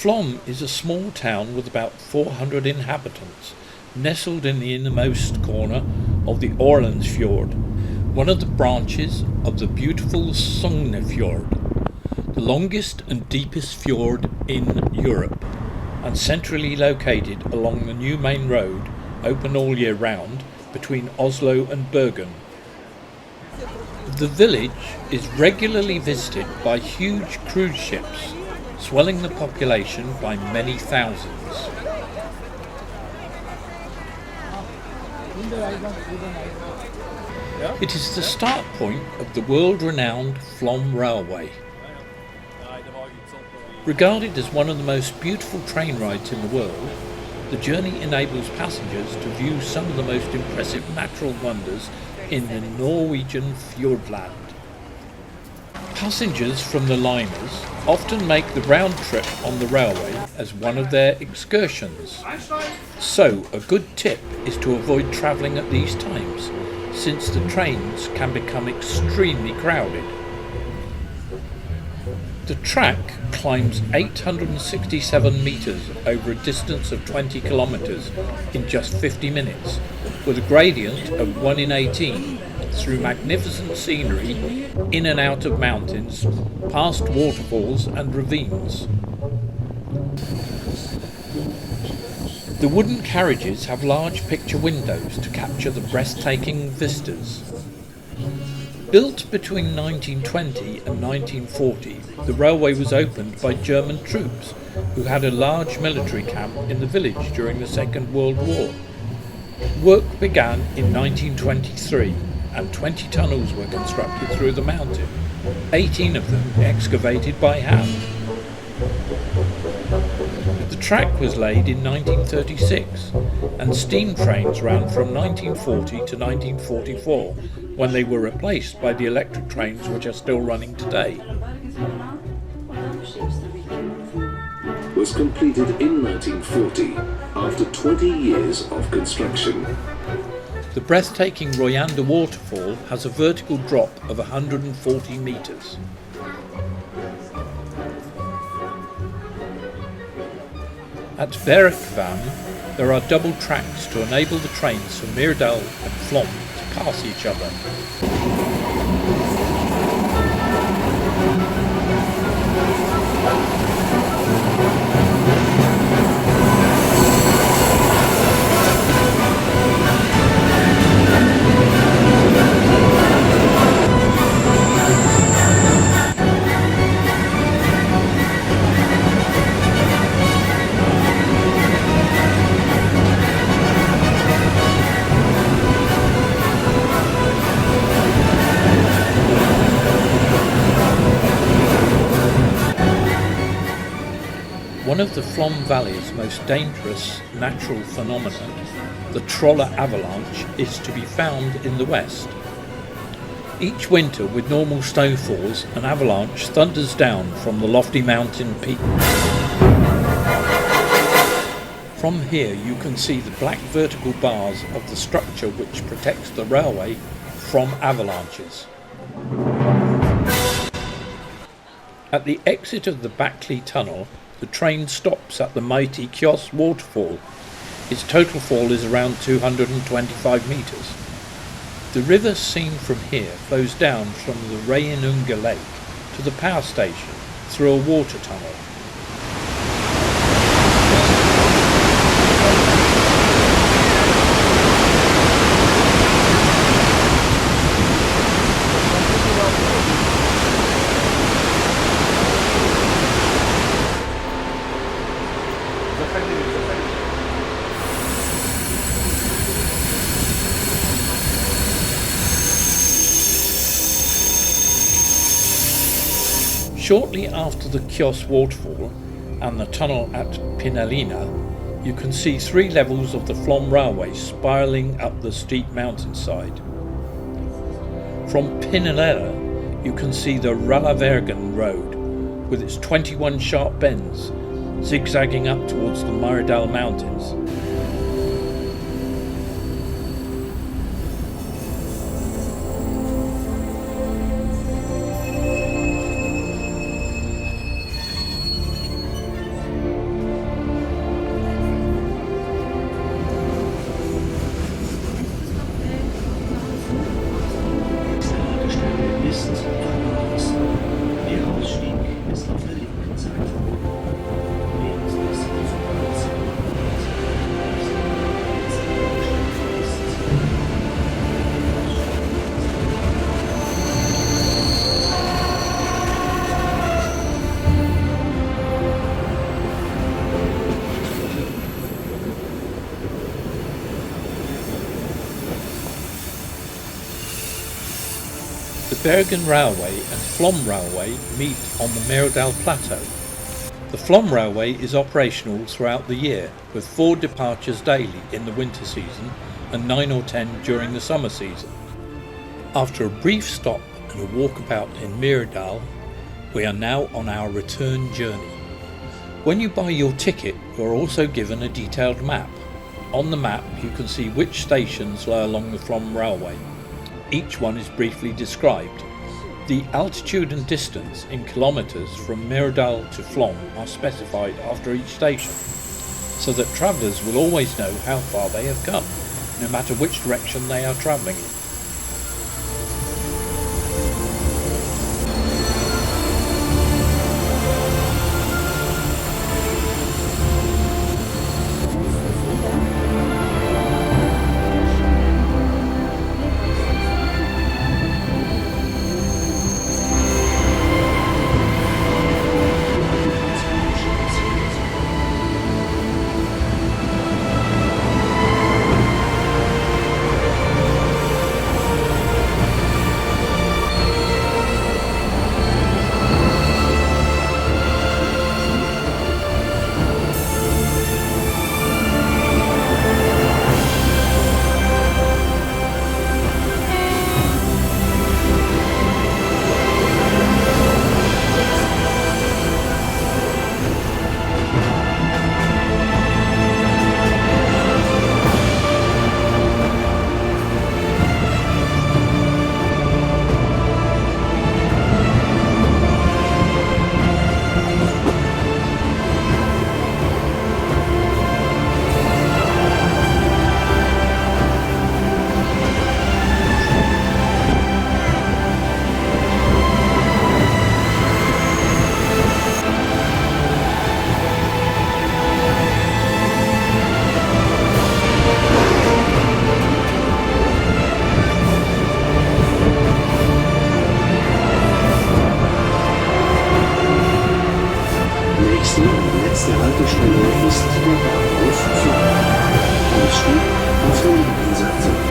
Flom is a small town with about 400 inhabitants, nestled in the innermost corner of the Fjord, one of the branches of the beautiful Fjord, the longest and deepest fjord in Europe, and centrally located along the new main road, open all year round, between Oslo and Bergen. The village is regularly visited by huge cruise ships, swelling the population by many thousands. It is the start point of the world-renowned Flom Railway. Regarded as one of the most beautiful train rides in the world, the journey enables passengers to view some of the most impressive natural wonders in the Norwegian Fjordland. Passengers from the liners often make the round trip on the railway as one of their excursions. So a good tip is to avoid travelling at these times, since the trains can become extremely crowded. The track climbs 867 metres over a distance of 20 kilometres in just 50 minutes, with a gradient of 1 in 18, through magnificent scenery, in and out of mountains, past waterfalls and ravines. The wooden carriages have large picture windows to capture the breathtaking vistas. Built between 1920 and 1940, the railway was opened by German troops who had a large military camp in the village during the Second World War. Work began in 1923 and 20 tunnels were constructed through the mountain, 18 of them excavated by hand. The track was laid in 1936 and steam trains ran from 1940 to 1944, when they were replaced by the electric trains which are still running today. Was completed in 1940 after 20 years of construction. The breathtaking Royanda waterfall has a vertical drop of 140 metres. At Flam, there are double tracks to enable the trains from Myrdal and Flom to pass each other. One of the Flom Valley's most dangerous natural phenomena, the Trolla avalanche, is to be found in the west. Each winter, with normal snowfalls, an avalanche thunders down from the lofty mountain peak. From here you can see the black vertical bars of the structure which protects the railway from avalanches. At the exit of the Backley Tunnel, the train stops at the mighty Kjos waterfall. Its total fall is around 225 metres. The river seen from here flows down from the Reinunga lake to the power station through a water tunnel. Shortly after the Kjos waterfall and the tunnel at Pinnarina, you can see 3 levels of the Flom Railway spiralling up the steep mountainside. From Pinnarina, you can see the Rallarvergen road with its 21 sharp bends zigzagging up towards the Myrdal mountains. Bergen Railway and Flom Railway meet on the Myrdal Plateau. The Flom Railway is operational throughout the year, with 4 departures daily in the winter season and 9 or 10 during the summer season. After a brief stop and a walkabout in Myrdal, we are now on our return journey. When you buy your ticket, you are also given a detailed map. On the map you can see which stations lie along the Flom Railway. Each one is briefly described. The altitude and distance in kilometres from Myrdal to Flom are specified after each station, so that travellers will always know how far they have come, no matter which direction they are travelling in. Letzte Haltestelle ist der Bahnhof Flam. Ausstieg auf der linken Seite.